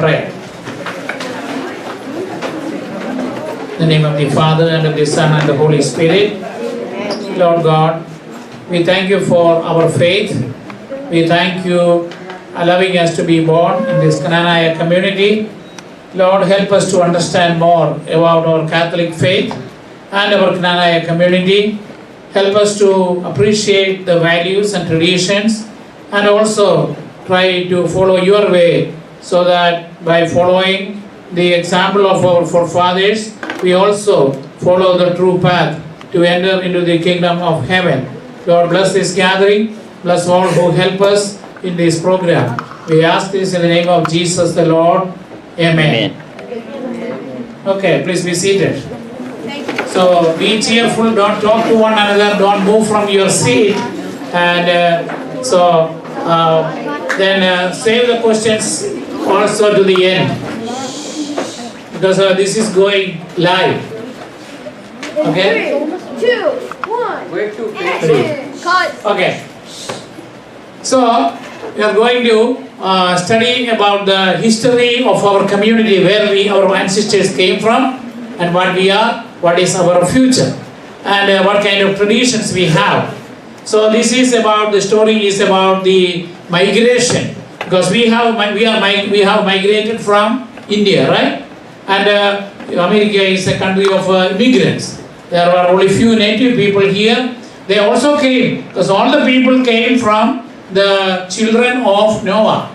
prayer. In the name of the Father, and of the Son, and the Holy Spirit. Lord God, we thank you for our faith. We thank you allowing us to be born in this Knanaya community. Lord, help us to understand more about our Catholic faith and our Knanaya community. Help us to appreciate the values and traditions, and also try to follow your way, so that by following the example of our forefathers, we also follow the true path to enter into the kingdom of heaven. Lord, bless this gathering. Bless all who help us in this program. We ask this in the name of Jesus the Lord. Amen. Okay, please be seated. So be cheerful, don't talk to one another, don't move from your seat, and then save the questions also to the end, because this is going live. Okay? 3, 2, 1. Action. Okay. So we are going to study about the history of our community, where our ancestors came from, and what we are, what is our future, and what kind of traditions we have. So this is about, the story is about the migration, because we have migrated from India, right? And America is a country of immigrants. There were only few native people here. They also came, because all the people came from the children of Noah.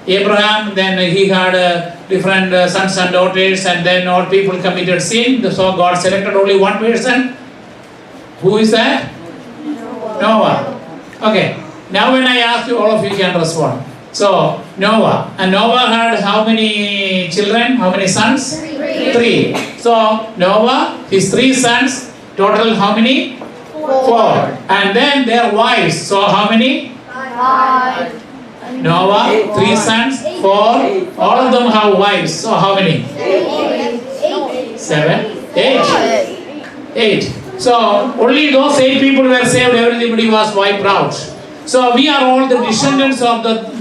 Abraham, then he had different sons and daughters, and then all people committed sin. So God selected only one person. Who is that? Noah. Okay. Now when I ask you, all of you can respond. So Noah. And Noah had how many children? How many sons? 3. So Noah, his 3 sons, total how many? 4. And then their wives. So how many? 5. Noah, 3 sons, 4. All of them have wives. So how many? 7, 8. So only those 8 people were saved. Everybody was wiped out. So we are all the descendants of the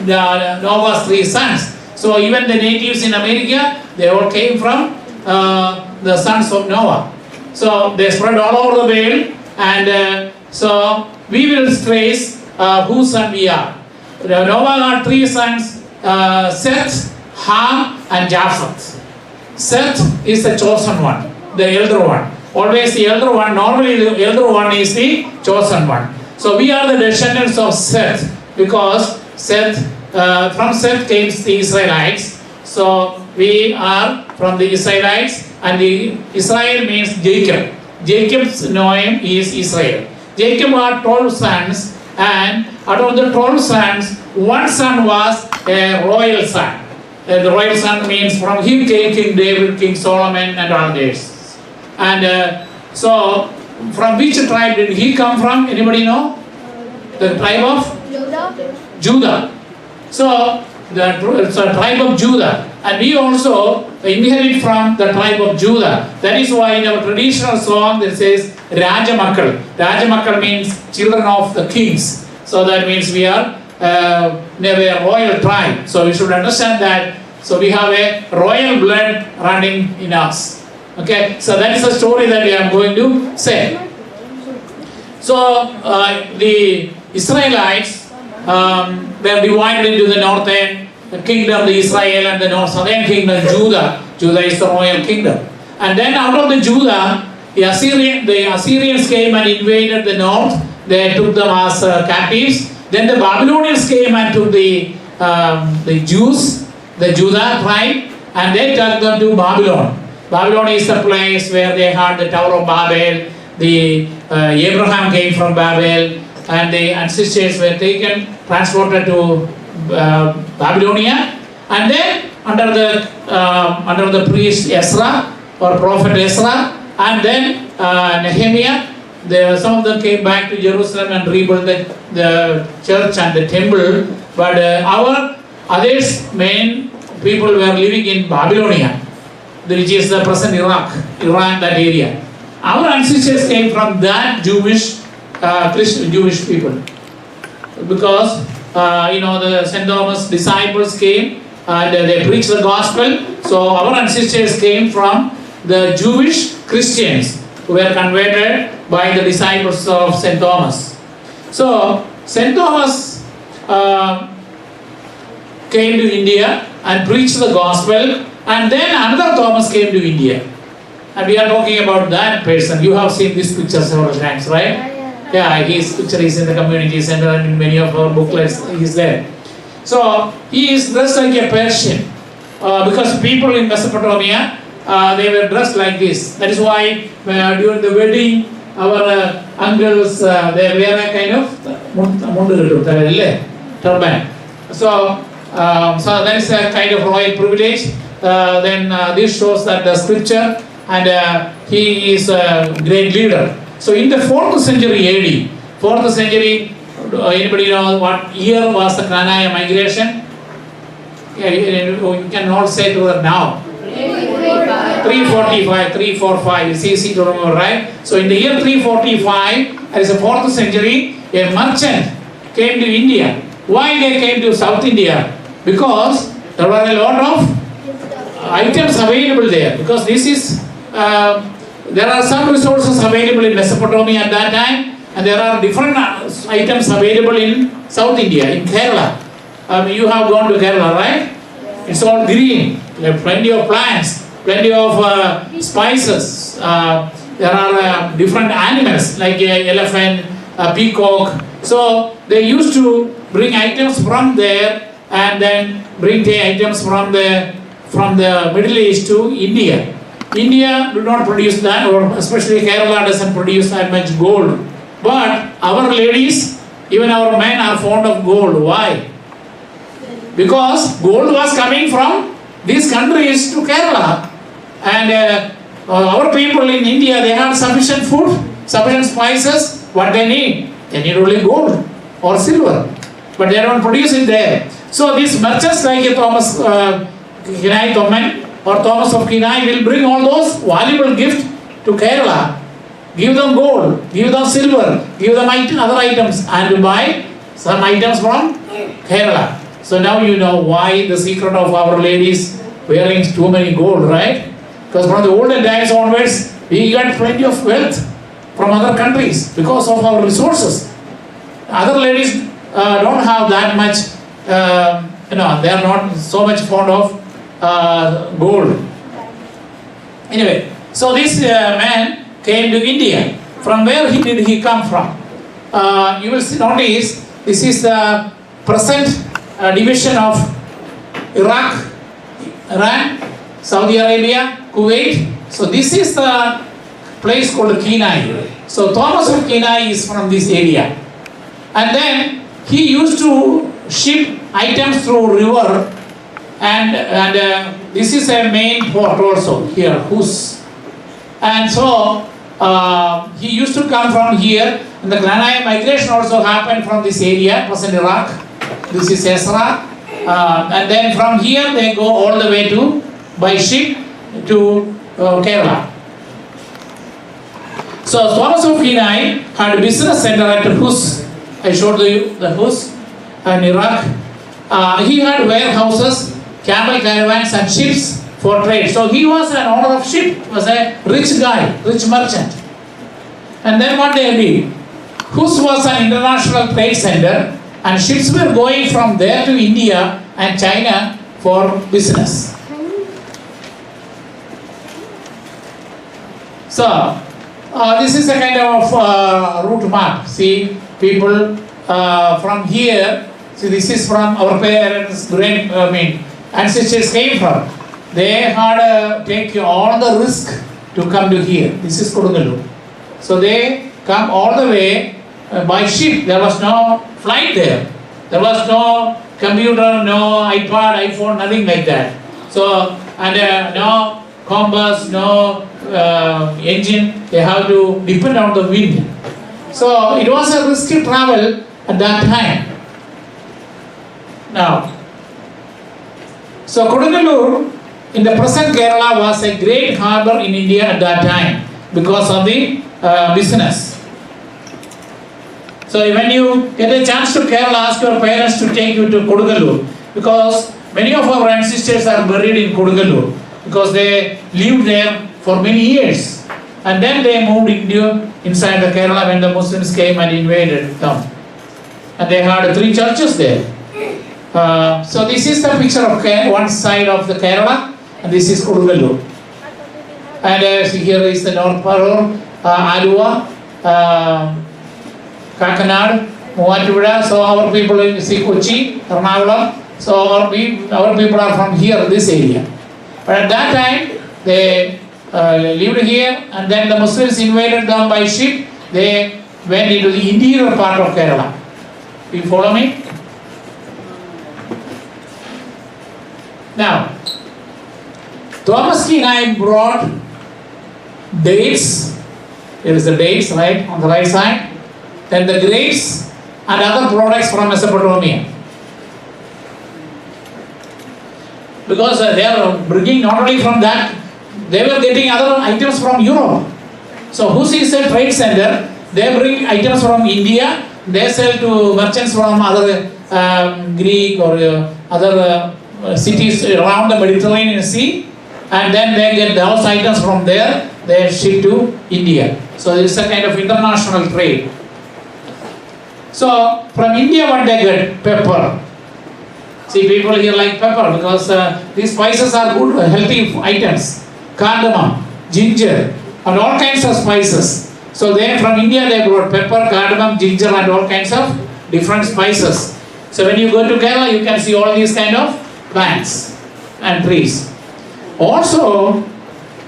Noah's 3 sons. So even the natives in America, they all came from the sons of Noah. So they spread all over the world, and so we will trace whose son we are. Noah had 3 sons, Seth, Ham, and Japheth. Seth is the chosen one, the elder one. Always the elder one, normally the elder one is the chosen one. So we are the descendants of Seth, because from Seth came the Israelites. So we are from the Israelites, and the Israel means Jacob. Jacob's name is Israel. Jacob had 12 sons, and out of the 12 sons, 1 son was a royal son. The royal son means from him came King David, King Solomon, and others. And so, from which tribe did he come from? Anybody know? The tribe of Judah. So, the tribe of Judah. And we also inherit from the tribe of Judah. That is why in our traditional song it says Rajamakkal. Rajamakkal means children of the kings. So that means we are a royal tribe. So we should understand that. So we have a royal blood running in us. Okay, so that is the story that we are going to say. So the Israelites were divided into the northern kingdom, the Israel, and the southern kingdom, Judah. Judah is the royal kingdom. And then out of the Judah, the Assyrians came and invaded the north. They took them as captives. Then the Babylonians came and took the Jews, the Judah tribe, and they took them to Babylon. Babylon is the place where they had the Tower of Babel. Abraham came from Babel, and the ancestors were transported to Babylonia, and then under the priest Ezra or prophet Ezra, and then Nehemiah, some of them came back to Jerusalem and rebuilt the church and the temple. But our others, main people were living in Babylonia, which is the present Iran, that area. Our ancestors came from that Jewish people, because the St. Thomas disciples came and they preached the gospel. So our ancestors came from the Jewish Christians who were converted by the disciples of St. Thomas. So St. Thomas came to India and preached the gospel, and then another Thomas came to India. And we are talking about that person. You have seen this picture several times, right? Yeah, his picture is in the community center and in many of our booklets he is there. So he is dressed like a Persian because people in Mesopotamia they were dressed like this. That is why during the wedding our uncles they wear a kind of turban. So that is a kind of royal privilege. Then this shows that the scripture, and he is a great leader. So in the 4th century AD, 4th century, anybody know what year was the Knanaya migration? Yeah, you can all say to her now. 345, 345, it's easy to remember, right? So in the year 345, as a 4th century, a merchant came to India. Why they came to South India? Because there were a lot of items available there. Because this is, there are some resources available in Mesopotamia at that time, and there are different items available in South India, in Kerala. You have gone to Kerala, right? It's all green. There are plenty of plants, plenty of spices. There are different animals like elephant, peacock. So they used to bring items from there and then bring the items from the Middle East to India. India do not produce that, or especially Kerala doesn't produce that much gold. But our ladies, even our men are fond of gold. Why? Because gold was coming from these countries to Kerala. And our people in India, they have sufficient food, sufficient spices. What they need? They need only gold or silver. But they don't produce it there. So these merchants like Thomas Knanaya Community or Thomas of Knanaya will bring all those valuable gifts to Kerala. Give them gold, give them silver, give them other items, and buy some items from Kerala. So now you know why the secret of our ladies wearing too many gold, right? Because from the olden times onwards, we got plenty of wealth from other countries because of our resources. Other ladies don't have that much, they are not so much fond of gold. Anyway, so this man came to India. From where did he come from? You will notice this is the present division of Iraq, Iran, Saudi Arabia, Kuwait. So this is the place called Knanaya. So Thomas of Knanaya is from this area. And then he used to ship items through river, and this is a main port also here, Hus. And so he used to come from here, and the Knanaya migration also happened from this area, present Iraq. This is Ezra. And then from here they go all the way to, by ship, to Kerala. So Thomas of Knanaya had a business center at Hus. I showed you the Hus in Iraq. He had warehouses, camel caravans and ships for trade. So he was an owner of ship, was a rich guy, rich merchant. And then what they did, Hus was an international trade center, and ships were going from there to India and China for business. So this is a kind of route map. See, people from here. See, this is from our parents' ancestors came from. They had taken all the risk to come to here. This is Kodungalur. So they come all the way by ship. There was no flight there. There was no computer, no iPad, iPhone, nothing like that. So, and no compass, no engine. They have to depend on the wind. So it was a risky travel at that time. Now, so Kodungalur in the present Kerala was a great harbour in India at that time because of the business. So when you get a chance to Kerala, ask your parents to take you to Kodungalur, because Many of our ancestors are buried in Kodungalur because they lived there for many years. And then they moved inside the Kerala when the Muslims came and invaded them. And they had 3 churches there. So this is the picture of one side of the Kerala, and this is Kodungalur. And here is the North Parur, Alua, Kakanad, Muatuvada. So our people in Kochi, Ernakulam. So our people are from here, this area. But at that time, they lived here, and then the Muslims invaded them by ship. They went into the interior part of Kerala. You follow me? Now, Thomas Knanaya brought dates. Here is the dates, right, on the right side. Then the grapes and other products from Mesopotamia. Because they are bringing not only from that, they were getting other items from Europe. So who sees a trade center, they bring items from India, they sell to merchants from other Greek or other cities around the Mediterranean Sea, and then they get those items from there, they ship to India. So it's a kind of international trade. So from India what they get? Pepper. See, people here like pepper because these spices are good, healthy items. Cardamom, ginger, and all kinds of spices. So they from India they brought pepper, cardamom, ginger, and all kinds of different spices. So when you go to Kerala, you can see all these kind of plants and trees. Also,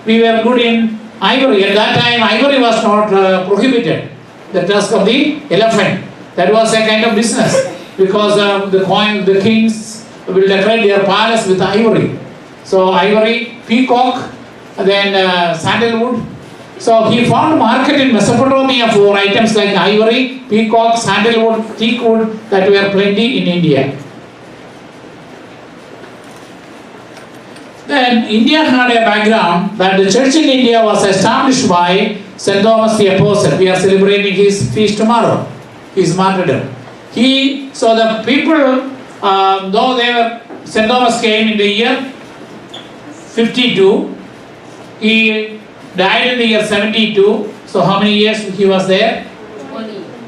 we were good in ivory. At that time, ivory was not prohibited. The tusk of the elephant. That was a kind of business because the kings will decorate their palace with ivory. So ivory, peacock, then sandalwood. So he found market in Mesopotamia for items like ivory, peacock, sandalwood, teak wood that were plenty in India. Then India had a background that the church in India was established by St. Thomas the Apostle. We are celebrating his feast tomorrow, his martyrdom. So the people, though St. Thomas came in the year 52, he died in the year 72. So how many years he was there?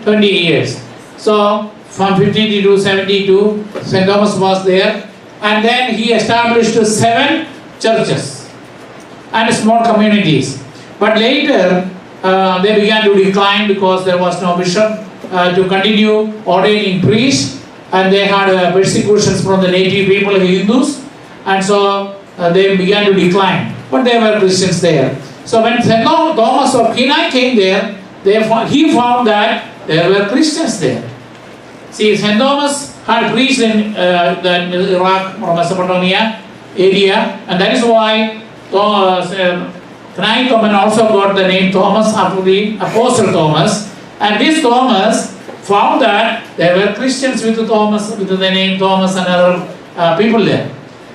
20 years. So from 52 to 72, St. Thomas was there. And then he established 7 churches and small communities. But later, they began to decline because there was no bishop to continue ordaining priests. And they had persecutions from the native people, the Hindus. And so they began to decline. But there were Christians there. So when St. Thomas of Knanaya came there, he found that there were Christians there. See, St. Thomas had preached in the Iraq or Mesopotamia area, and that is why Knanaya Community also got the name Thomas after the Apostle Thomas. And this Thomas found that there were Christians with the name Thomas and other people there.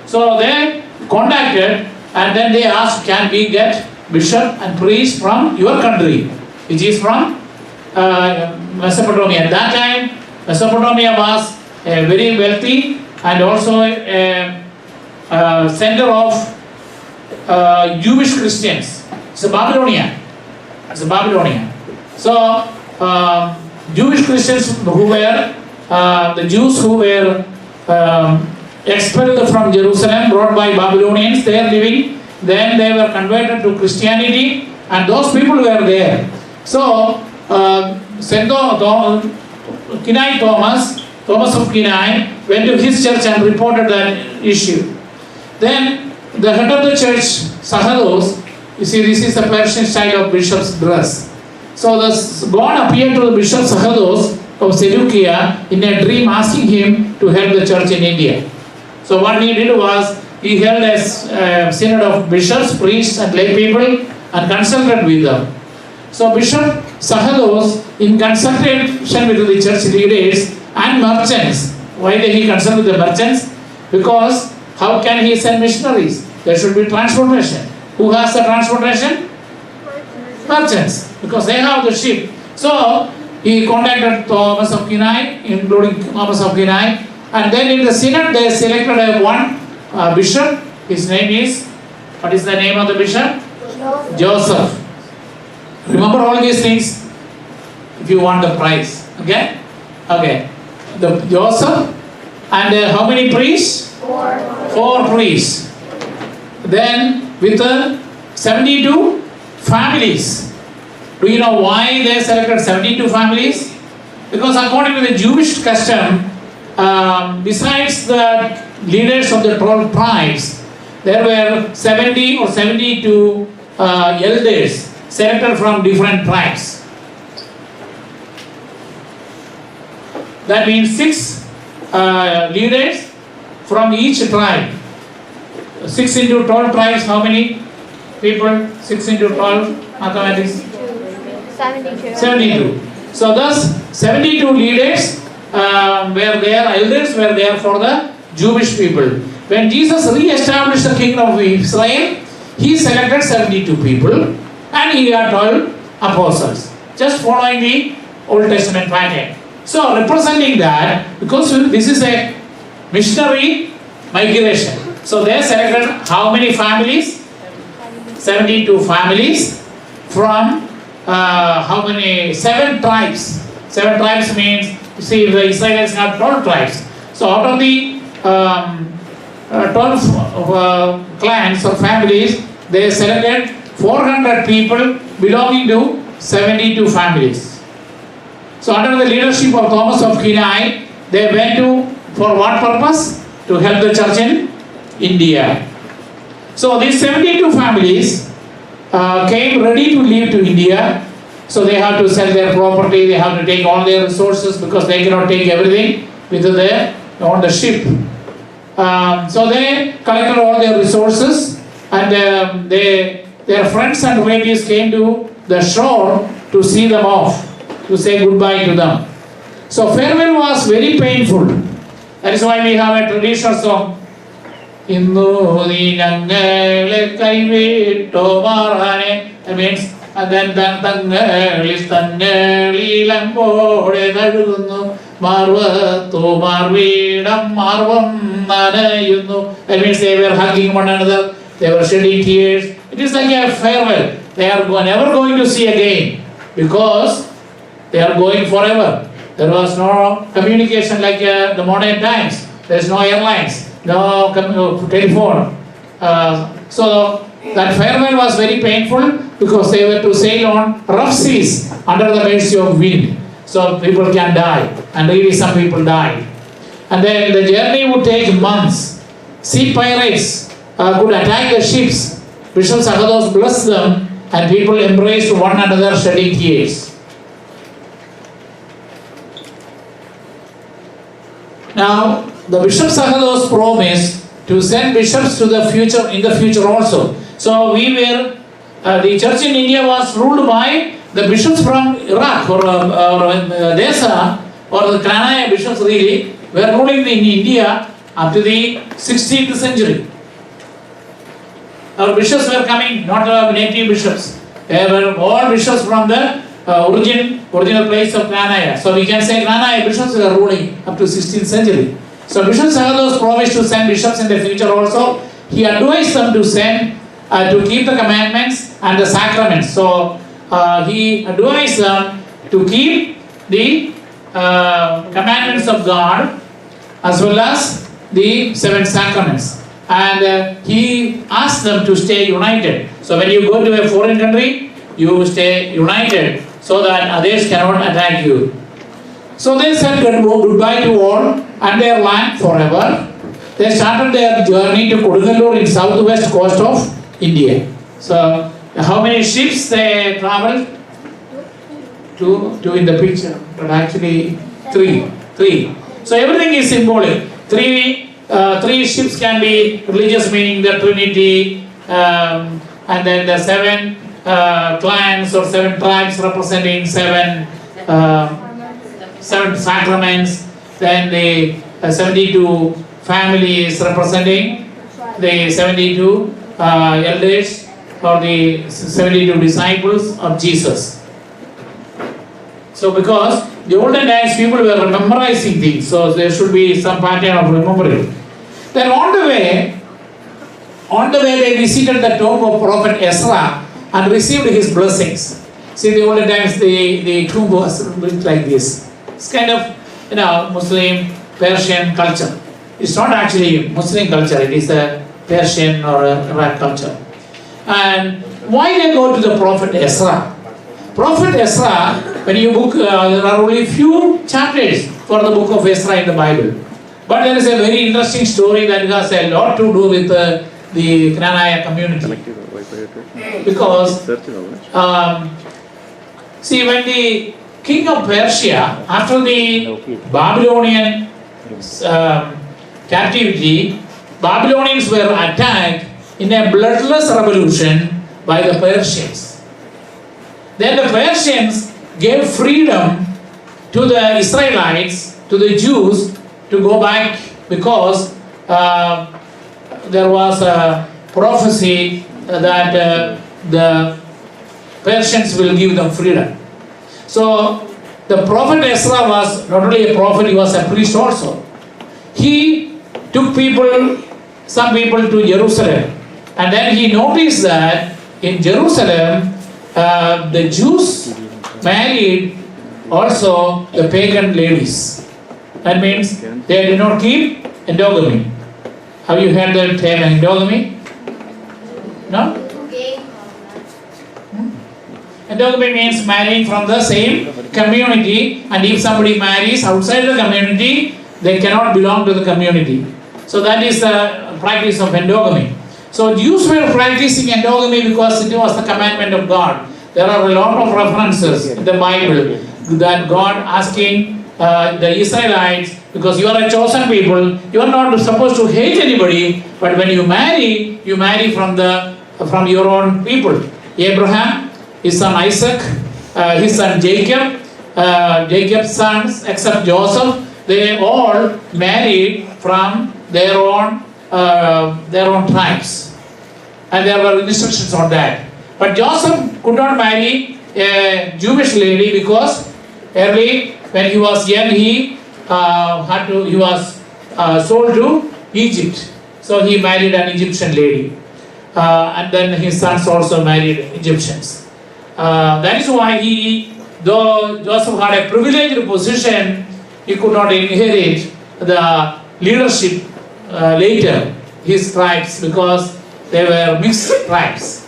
So they contacted, and then they asked, can we get bishop and priest from your country, which is from Mesopotamia. At that time, Mesopotamia was very wealthy and also a center of Jewish Christians. It's a Babylonia. So Jewish Christians who were the Jews who were expelled from Jerusalem, brought by Babylonians, they are living. Then they were converted to Christianity, and those people were there. So St. Knanaya Thomas of Knanaya, went to his church and reported that issue. Then the head of the church, Sahados, you see, this is the Persian style of bishop's dress. So God appeared to the bishop Sahados of Seleucia in a dream, asking him to help the church in India. So what he did was, he held a synod of bishops, priests, and lay people and consulted with them. So Bishop Sahados, in consultation with the church leaders and merchants, why did he consult with the merchants? Because how can he send missionaries? There should be transportation. Who has the transportation? Merchants, because they have the ship. So he contacted Thomas of Knanaya, including Thomas of Knanaya, And then in the synod they selected one bishop. His name is, what is the name of the bishop? Joseph. Remember all these things if you want the prize. Okay? Okay. The Joseph. And how many priests? 4 priests. Then with 72 families. Do you know why they selected 72 families? Because according to the Jewish custom, besides the leaders of the 12 tribes, there were 70 or 72 elders selected from different tribes. That means 6 leaders from each tribe. 6 into 12 tribes, how many people? 6 into 12, mathematics? 72. So thus 72 leaders were there, elders were there for the Jewish people. When Jesus re-established the kingdom of Israel, he selected 72 people and he had 12 apostles, just following the Old Testament pattern. So representing that, because this is a missionary migration, so they selected how many families? 72 families from how many? 7 tribes. 7 tribes means, you see, the Israelites have 12 tribes. So out of the 12 clans or families, they selected 400 people belonging to 72 families. So under the leadership of Thomas of Knanaya, they went to, for what purpose? To help the church in India. So these 72 families came ready to leave to India. So they have to sell their property, they have to take all their resources because they cannot take everything with them on the ship. So they collected all their resources and their friends and relatives came to the shore to see them off, to say goodbye to them. So farewell was very painful. That is why we have a traditional song. That means, and then that means they were hugging one another, they were shedding tears. It is like a farewell. They are never going to see again because they are going forever. There was no communication like the modern times. There is no airlines, no telephone. So that farewell was very painful because they were to sail on rough seas under the mercy of wind. So people can die, and really some people died. And then the journey would take months. Sea pirates could attack the ships. Bishop Sagados blessed them, and people embraced one another, shedding tears. Now, the Bishop Sagados promised to send bishops to the future, in the future also. So we were, the church in India was ruled by the bishops from Iraq or Desa, or the Knanaya bishops really, were ruling in India up to the 16th century. Our bishops were coming, not native bishops. They were all bishops from the original place of Knanaya. So we can say Knanaya bishops were ruling up to 16th century. So Bishop Sagados promised to send bishops in the future also. He advised them to send, to keep the commandments and the sacraments. So he advised them to keep the commandments of God as well as the 7 sacraments. And he asked them to stay united. So when you go to a foreign country, you stay united so that others cannot attack you. So they said goodbye to all and their land forever. They started their journey to Kodunallur in southwest coast of India. So how many ships they traveled? Two in the picture, but actually three. So everything is symbolic. Three ships can be religious, meaning the Trinity, and then the 7 clans or 7 tribes representing 7 sacraments. Then the 72 families representing the 72 elders or the 72 disciples of Jesus. So because the olden times people were memorizing things, so there should be some pattern of remembering. Then on the way they visited the tomb of Prophet Ezra and received his blessings. See, the olden times the tomb was built like this. It's kind of, Muslim, Persian culture. It's not actually Muslim culture, it is a Persian or Arab culture. And why they go to the Prophet Ezra? Prophet Ezra, when you book, there are only few chapters for the book of Ezra in the Bible. But there is a very interesting story that has a lot to do with the Knanaya community. Because, see, when the king of Persia, after the Babylonian captivity, Babylonians were attacked in a bloodless revolution by the Persians. Then the Persians gave freedom to the Israelites, to the Jews, to go back because there was a prophecy that the Persians will give them freedom. So the prophet Ezra was not only a prophet, he was a priest also. He took some people to Jerusalem, and then he noticed that in Jerusalem the Jews married also the pagan ladies. That means they did not keep endogamy. Have you heard the term endogamy? No? Endogamy means marrying from the same community, and if somebody marries outside the community, they cannot belong to the community. So that is the practice of endogamy. So Jews were practicing endogamy because it was the commandment of God. There are a lot of references in the Bible that God asking the Israelites, because you are a chosen people, you are not supposed to hate anybody, but when you marry from your own people. Abraham, his son Isaac, his son Jacob, Jacob's sons, except Joseph, they all married from their own tribes, and there were instructions on that. But Joseph could not marry a Jewish lady because early when he was young he was sold to Egypt. So he married an Egyptian lady, and then his sons also married Egyptians. That is why though Joseph had a privileged position, he could not inherit the leadership later, his tribes, because they were mixed tribes.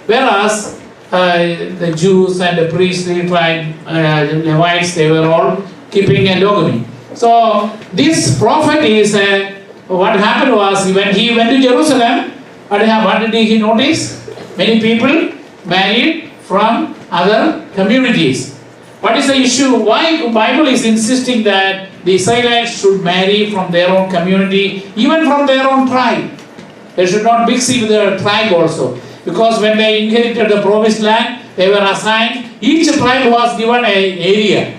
Whereas the Jews and the priestly tribe, Levites, they were all keeping endogamy. So this prophet is, what happened was when he went to Jerusalem, what did he notice? Many people married from other communities. What is the issue? Why the Bible is insisting that the Israelites should marry from their own community, even from their own tribe? They should not mix with their tribe also. Because when they inherited the promised land, they were assigned, each tribe was given an area.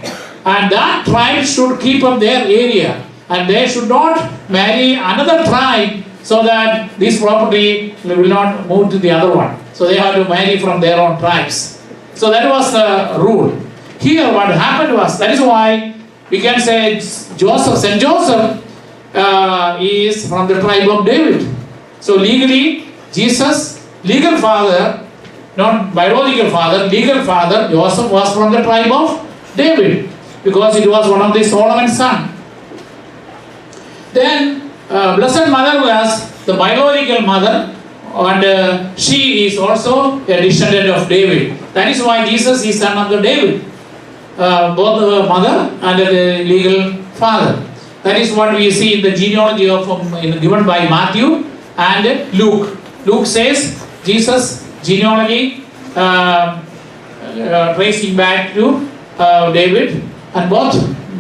And that tribe should keep up their area. And they should not marry another tribe so that this property will not move to the other one. So they have to marry from their own tribes. So that was the rule. Here what happened was, that is why we can say Joseph, Saint Joseph is from the tribe of David. So legally, Jesus, legal father, not biological father, legal father, Joseph was from the tribe of David, because it was one of the Solomon's son. Then Blessed Mother was the biological mother, and she is also a descendant of David. That is why Jesus is son of the David, both the mother and the legal father. That is what we see in the genealogy given by Matthew and Luke. Luke says Jesus genealogy tracing back to David, and both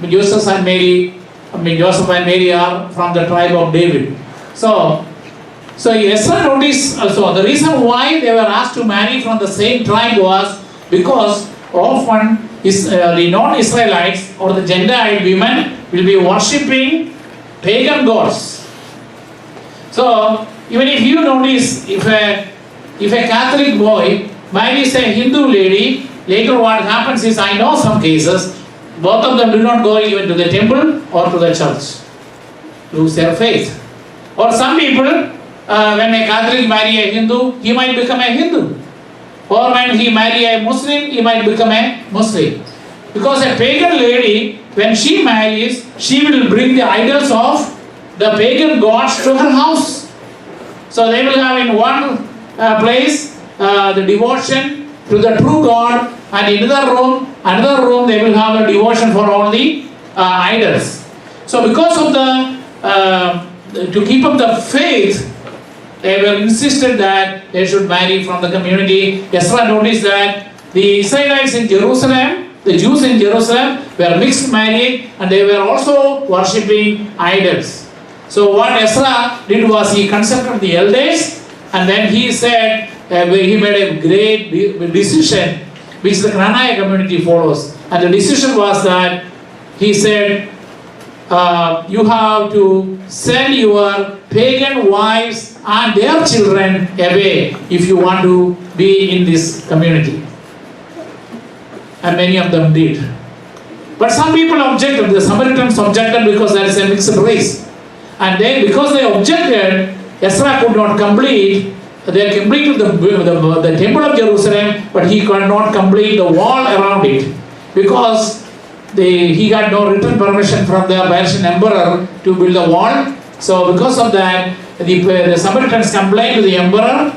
Joseph and Mary are from the tribe of David. So Ezra noticed also the reason why they were asked to marry from the same tribe was because often the non-Israelites or the Gentile women will be worshipping pagan gods. So even if you notice, if a Catholic boy marries a Hindu lady, later what happens is, I know some cases, Both of them do not go even to the temple or to the church. Lose their faith. Or some people, when a Catholic marry a Hindu, he might become a Hindu. Or when he marry a Muslim, he might become a Muslim. Because a pagan lady, when she marries, she will bring the idols of the pagan gods to her house. So they will have in one place the devotion to the true God, and in another room they will have a devotion for all the idols. So because of to keep up the faith, they were insisted that they should marry from the community. Ezra noticed that the Israelites in Jerusalem, the Jews in Jerusalem, were mixed married, and they were also worshipping idols. So what Ezra did was he consulted the elders, and then he said, he made a great decision which the Knanaya community follows. And the decision was that he said, you have to send your pagan wives and their children away if you want to be in this community. And many of them did. But some people objected. The Samaritans objected because there is a mixed race. And because they objected, Ezra could not complete. They completed the temple of Jerusalem, but he could not complete the wall around it because he got no written permission from the Persian emperor to build a wall. So because of that, the Samaritans complained to the emperor,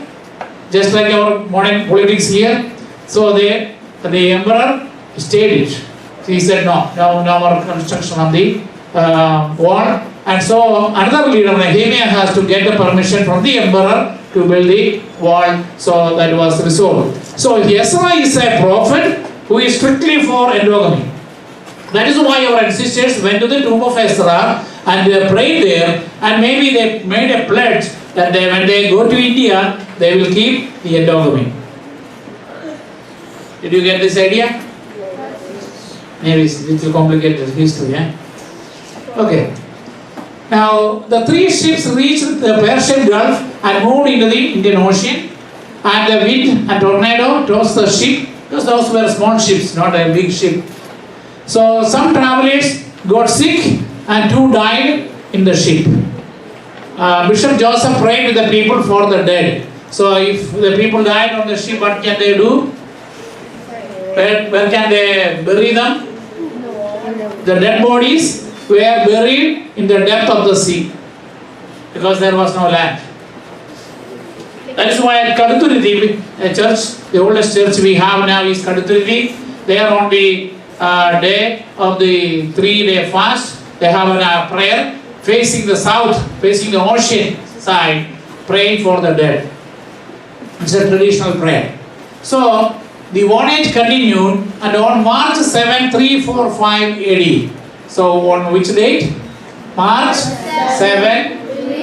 just like our modern politics here. So the emperor stayed it. So he said no more construction on the wall. And so another leader, Nehemiah, has to get the permission from the emperor to build the wall. So that was resolved. So Ezra is a prophet who is strictly for endogamy. That is why our ancestors went to the tomb of Ezra and they prayed there, and maybe they made a pledge that when they go to India, they will keep the endogamy. Did you get this idea? Maybe it's a little complicated history. Okay. Now, the three ships reached the Persian Gulf and moved into the Indian Ocean, and the wind and tornado tossed the ship, because those were small ships, not a big ship. So some travelers got sick and 2 died in the ship. Bishop Joseph prayed with the people for the dead. So if the people died on the ship, what can they do? Where can they bury them? The dead bodies were buried in the depth of the sea because there was no land. That is why at Kaduthurthi, a church, the oldest church we have now is Kaduthurthi. There on the day of the 3-day fast, they have a prayer facing the south, facing the ocean side, praying for the dead. It's a traditional prayer. So the voyage continued, and on March 7, 345 AD. So on which date? March 7,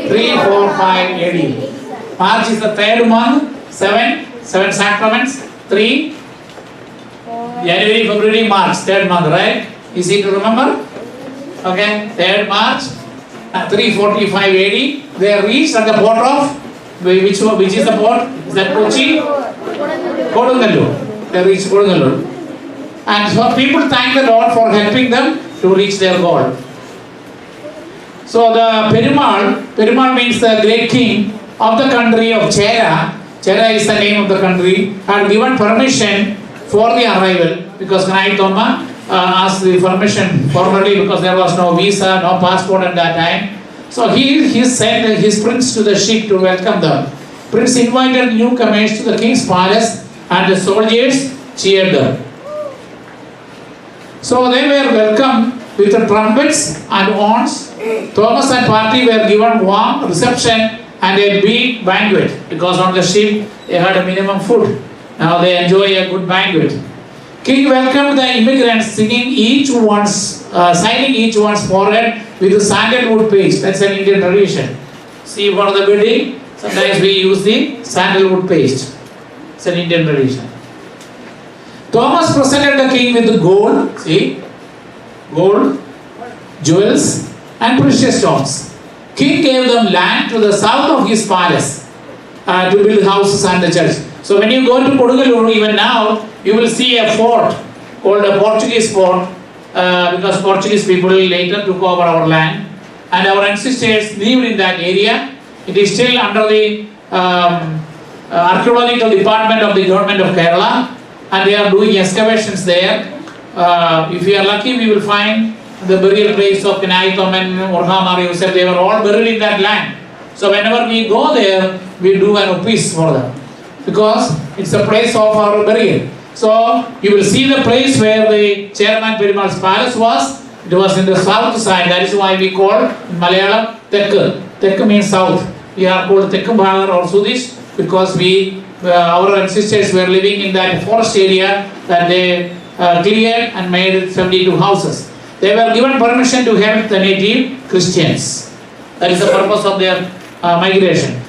345 AD. March is the 3rd month, 7 sacraments, 3, January, February, March, 3rd month, right? Easy to remember? Okay, 3rd March, 345 AD. They reached at the port of, which is the port? Is that Kochi? Kodungalur. They reached Kodungalur. And so people thank the Lord for helping them to reach their goal. So the Perumal means the great king of the country of Chera. Chera is the name of the country. Had given permission for the arrival because Knanaya Thoma asked the permission formally because there was no visa, no passport at that time. So he sent his prince to the ship to welcome them. Prince invited newcomers to the king's palace, and the soldiers cheered them. So they were welcomed with the trumpets and horns. Thomas and party were given warm reception and a big banquet because on the ship they had a minimum food. Now they enjoy a good banquet. King welcomed the immigrants, signing each one's forehead with sandalwood paste. That's an Indian tradition. See, for the wedding, sometimes we use the sandalwood paste. It's an Indian tradition. Thomas presented the king with gold, see, gold, jewels, and precious stones. King gave them land to the south of his palace to build houses and the church. So when you go to Kodungalur, even now, you will see a fort called a Portuguese fort. because Portuguese people later took over our land, and our ancestors lived in that area. It is still under the archaeological department of the government of Kerala, and they are doing excavations there. If we are lucky, we will find the burial place of Knanaya Community. They were all buried in that land. So whenever we go there, we do an office for them, because it's a place of our burial. So you will see the place where the Chairman Perumal's palace was. It was in the south side. That is why we call in Malayalam Tekku. Tekku means south. We are called Tekku Bhagar or Sudish because our ancestors were living in that forest area that they cleared and made 72 houses. They were given permission to help the native Christians. That is the purpose of their migration.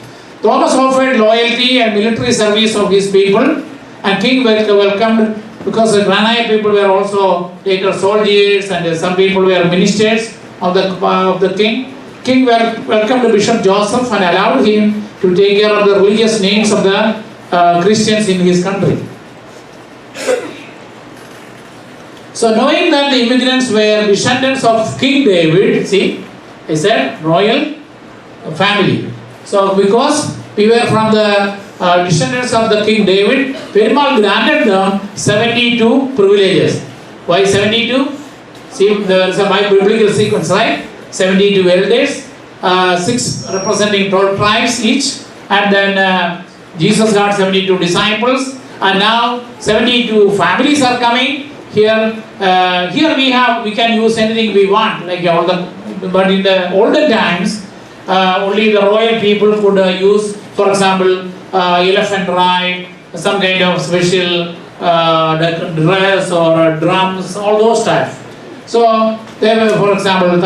Thomas offered loyalty and military service of his people, and King welcomed, because the Knanaya people were also later soldiers, and some people were ministers of the king. King welcomed Bishop Joseph and allowed him to take care of the religious needs of the Christians in his country. So knowing that the immigrants were descendants of King David, see, I said royal family. So because we were from the descendants of the King David, Perumal granted them 72 privileges. Why 72? See, there is a biblical sequence, right? 72 elders, 6 representing 12 tribes each, and then Jesus got 72 disciples, and now 72 families are coming. Here we can use anything we want, like all the. But in the olden times, only the royal people could use, for example, elephant ride, some kind of special dress or drums, all those stuff. So they were, for example,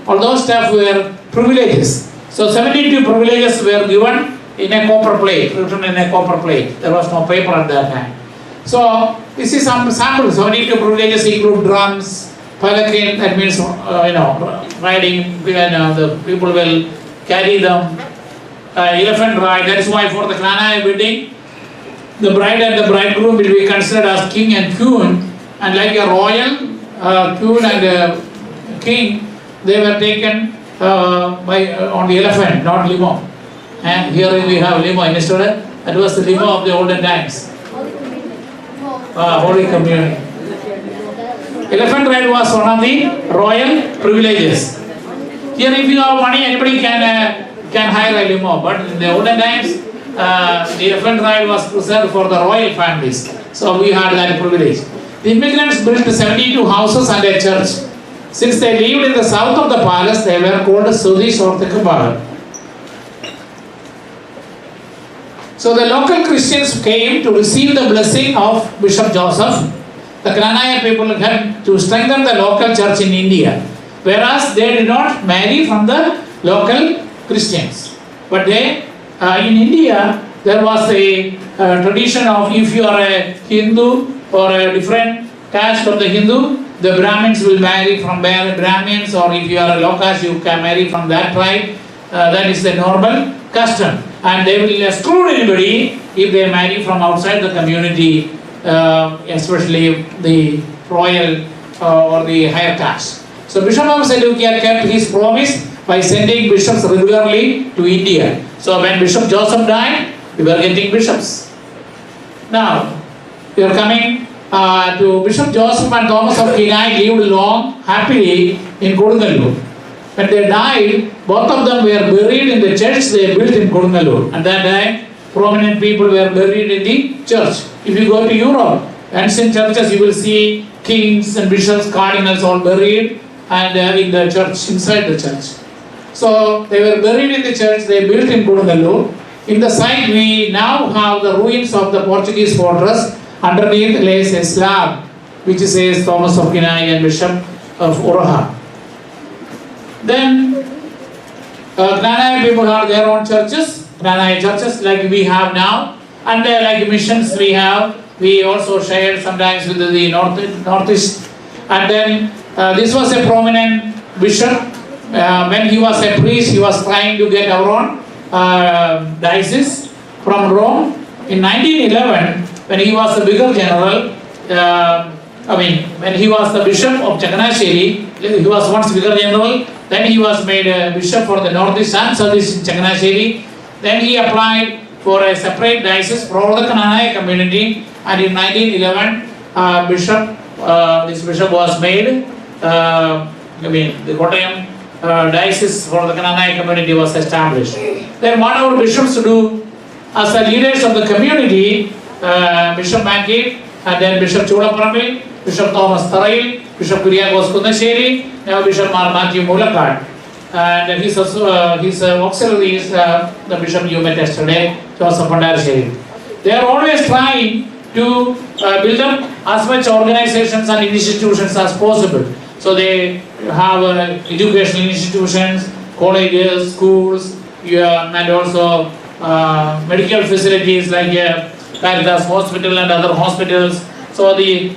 all those stuff were privileges. So 72 privileges were given in a copper plate, written in a copper plate. There was no paper at that time. So this is some samples. 72 privileges include drums, palanquin, that means riding. The people will carry them. Elephant ride. That is why for the Knanaya wedding, the bride and the bridegroom will be considered as king and queen, and like a royal queen and king, they were taken on the elephant, not limo. And here we have limo instead. That was the limo of the olden times. Holy Community. Elephant ride was one of the royal privileges. Here, if you have money, anybody can hire a limo. But in the olden times, the elephant ride was reserved for the royal families. So we had that privilege. The immigrants built 72 houses and a church. Since they lived in the south of the palace, they were called Sudish or Tekku. So the local Christians came to receive the blessing of Bishop Joseph. The Knanaya people had to strengthen the local church in India, whereas they did not marry from the local Christians. But in India, there was a tradition of, if you are a Hindu or a different caste of the Hindu, the Brahmins will marry from Brahmins, or if you are a low caste, you can marry from that tribe. That is the normal custom. And they will exclude anybody if they marry from outside the community, especially the royal or the higher caste. So Bishop of Seleucia kept his promise by sending bishops regularly to India. So when Bishop Joseph died, we were getting bishops. Now, we are coming to Bishop Joseph and Thomas of Knanaya lived long, happily in Kodungalur. When they died, both of them were buried in the church they built in Kodungalur. At that time, prominent people were buried in the church. If you go to Europe, ancient churches, you will see kings and bishops, cardinals all buried and in the church, inside the church. So they were buried in the church they built in Kodungalur. In the site, we now have the ruins of the Portuguese fortress. Underneath lays a slab which says Thomas of Knanaya and Bishop of Uraha. Then Knanaya people have their own churches, Knanaya churches like we have now, and like missions we have. We also share sometimes with the northeast. And then this was a prominent bishop. When he was a priest, he was trying to get our own diocese from Rome. In 1911, when he was the bigger general, when he was the bishop of Chakanasheri, he was once vicar general, then he was made a bishop for the northeast and southeast in Chakanasheri. Then he applied for a separate diocese for all the Knanaya community, and in 1911, this bishop was made. The Kottayam diocese for the Knanaya community was established. Then what our bishops do as the leaders of the community, Bishop Mankit, and then Bishop Chulaparamil, Bishop Thomas Tarail, Bishop Kuriakos Kundasheri, now Bishop Matthew Mutholath. And his auxiliary is the bishop you met yesterday, Joseph Pandarasheri. They are always trying to build up as much organizations and institutions as possible. So they have educational institutions, colleges, schools, and also medical facilities like Caritas Hospital and other hospitals. So the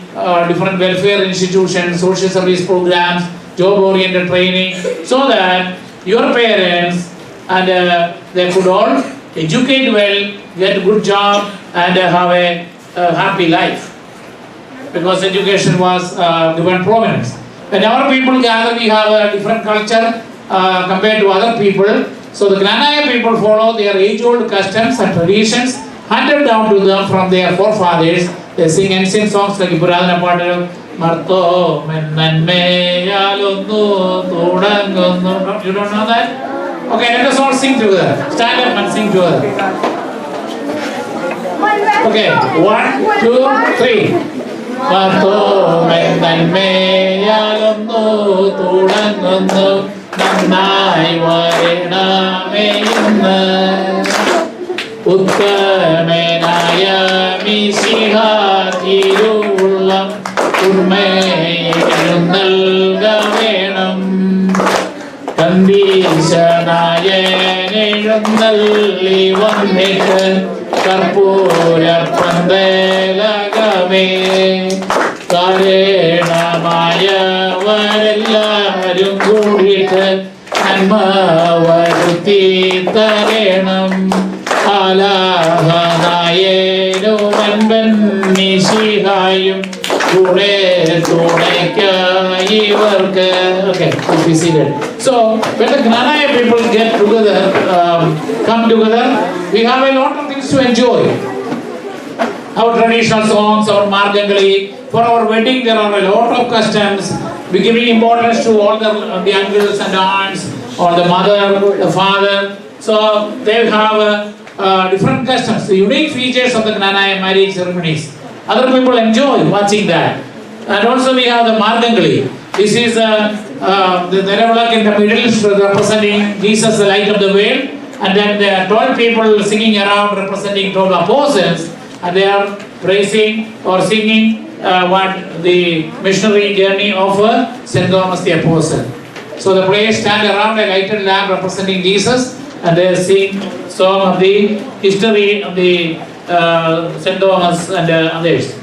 different welfare institutions, social service programs, job-oriented training, so that your parents and they could all educate well, get a good job, and have a happy life. Because education was given prominence. When our people gather, we have a different culture compared to other people. So the Knanaya people follow their age-old customs and traditions handed down to them from their forefathers. They sing ancient songs like Puradana Patanam, Martho Menmeyalunnu Thudangunnu. You don't know that? Okay, let us all sing together. Stand up and sing together. Okay, 1, 2, 3. Martho Menmeyalunnu Thudangunnu Nannai Varenameyunna Utthamenaya Misiha Thirullam Urmeyum Nalga Venam Kandishanaya Neyunnalli Vannittu Karpura Pandelagame Karenamaya Varellarum Kudittu Nanma Varuthi Tarenam Alahanayenum Anban Nishihayum Kune Tunekkayi Ivarkku. Okay, please be seated. So, when the Knanaya people get together, come together, we have a lot of things to enjoy. Our traditional songs, our Margangali. For our wedding, there are a lot of customs. We giving importance to all the uncles and aunts, or the mother, the father. So they have different customs, the unique features of the Knanaya marriage ceremonies. Other people enjoy watching that. And also we have the Margangali. This is the Nerevalak in the middle representing Jesus, the light of the world. And then there are 12 people singing around representing 12 apostles. And they are praising or singing what the missionary journey of St. Thomas the Apostle. So the players stand around a lighted lamp representing Jesus, and they sing song of the history of the St. Thomas and others.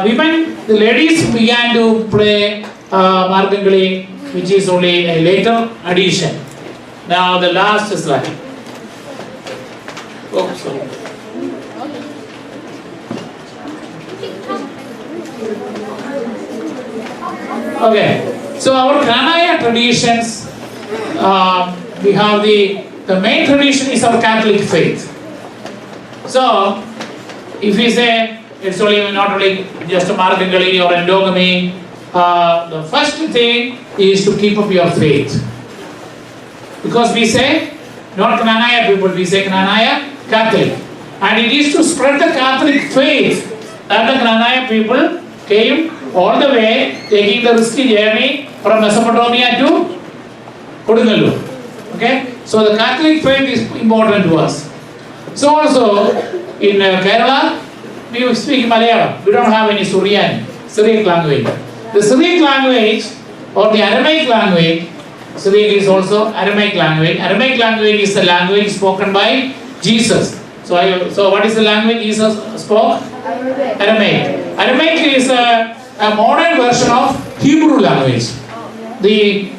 Women, the ladies began to play Margangali, which is only a later addition. Now the last slide. Oh, sorry. Okay, so our Knanaya traditions, we have the main tradition is our Catholic faith. So, if we say it's only not only just a Margangali or endogamy, the first thing is to keep up your faith. Because we say, not Knanaya people, we say Knanaya Catholic. And it is to spread the Catholic faith that the Knanaya people came all the way, taking the risky journey from Mesopotamia to Kodungalur. Okay? So the Catholic faith is important to us. So also, in Kerala, we speak Malayalam. We don't have any Syriac language. The Syriac language or the Aramaic language, Syriac is also Aramaic language. Aramaic language is the language spoken by Jesus. So what is the language Jesus spoke? Aramaic. Aramaic is a modern version of Hebrew language. The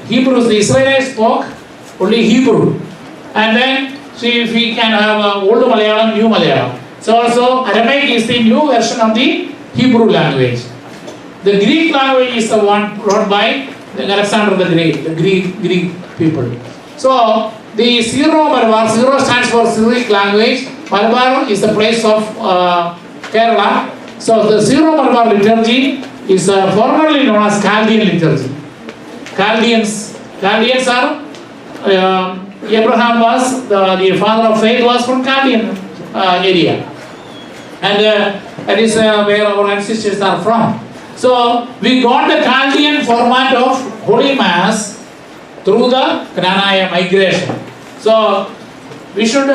Hebrews, the Israelites spoke only Hebrew. And then, see if we can have old Malayalam, new Malayalam. So also Aramaic is the new version of the Hebrew language. The Greek language is the one brought by Alexander the Great, the Greek people. So the Syro-Malabar, Syro stands for Syriac language. Malabar is the place of Kerala. So the Syro-Malabar liturgy is formerly known as Chaldean liturgy. Chaldeans are Abraham was the father of faith was from Chaldean area, and that is where our ancestors are from. So we got the Chaldean format of Holy Mass through the Knanaya migration. So we should,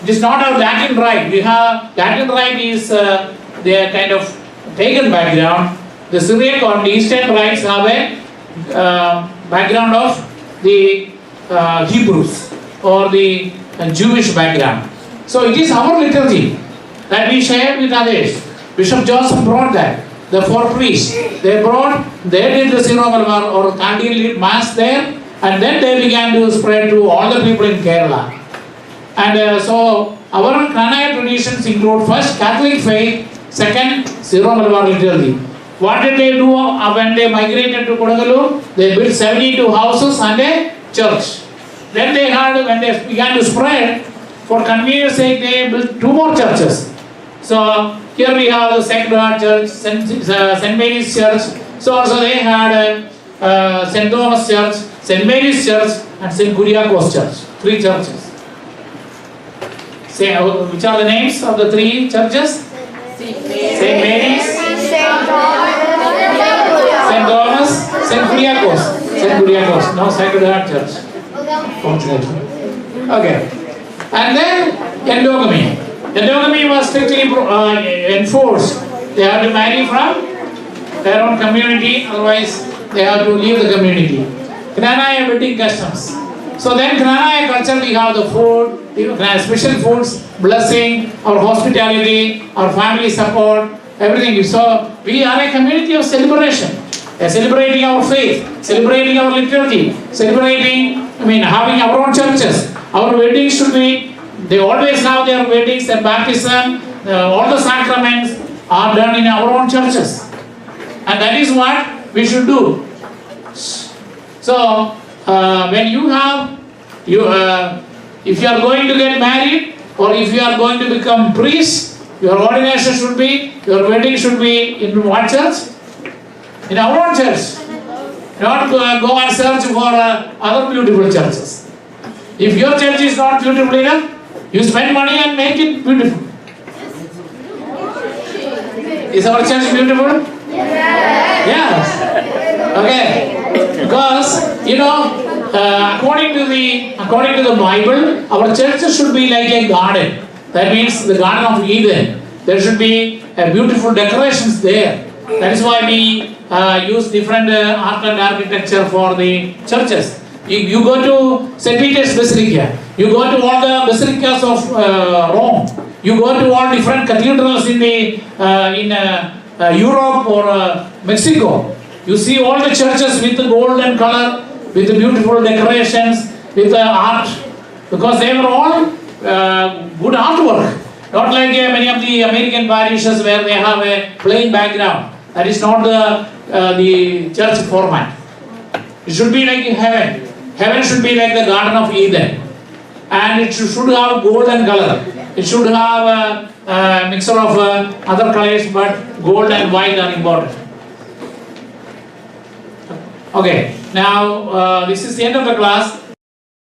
this is not our Latin rite. We have, Latin rite is their kind of pagan background. The Syriac or the Eastern rites have a background of the Hebrews or the Jewish background. So it is our liturgy that we share with others. Bishop Joseph brought that. The four priests, they did the Syro-Malabar or Chaldean Mass there, and then they began to spread to all the people in Kerala. And so our Knanaya traditions include first Catholic faith, second Syro-Malabar liturgy. What did they do when they migrated to Kodagalu? They built 72 houses and a church. Then they had, when they began to spread, for convenience sake, they built 2 more churches. So here we have the Sacred Heart Church, St. Mary's Church. So also they had St. Thomas Church, St. Mary's Church, and St. Kuriakos Church. 3 churches. Say, which are the names of the 3 churches? St. Mary's, St. Thomas, St. Kuriakos. St. Kuriakos, no Sacred Heart Church. Fortunately. Okay. And then endogamy. Endogamy was strictly enforced. They had to marry from their own community, otherwise they have to leave the community. Knanaya wedding customs. So then Knanaya culture, we have the food, special foods, blessing, our hospitality, our family support, everything. So we are a community of celebration. Celebrating our faith, celebrating our liturgy, having our own churches. Our weddings should be, they always have their weddings and baptism, all the sacraments are done in our own churches. And that is what we should do. So, when you have, if you are going to get married or if you are going to become priest, your ordination should be, your wedding should be in what church? In our own church. Not go and search for other beautiful churches. If your church is not beautiful enough, you spend money and make it beautiful. Is our church beautiful? Yes. Okay. Because according to the Bible, our churches should be like a garden. That means the Garden of Eden. There should be beautiful decorations there. That is why we use different art and architecture for the churches. You go to St. Peter's Basilica. You go to all the basilicas of Rome. You go to all different cathedrals in Europe or Mexico. You see all the churches with the golden color, with the beautiful decorations, with the art, because they were all good artwork. Not like many of the American parishes where they have a plain background. That is not the church format. It should be like heaven. Heaven should be like the Garden of Eden. And it should have golden color. It should have a mixture of other colors, but gold and white are important. Okay, now this is the end of the class.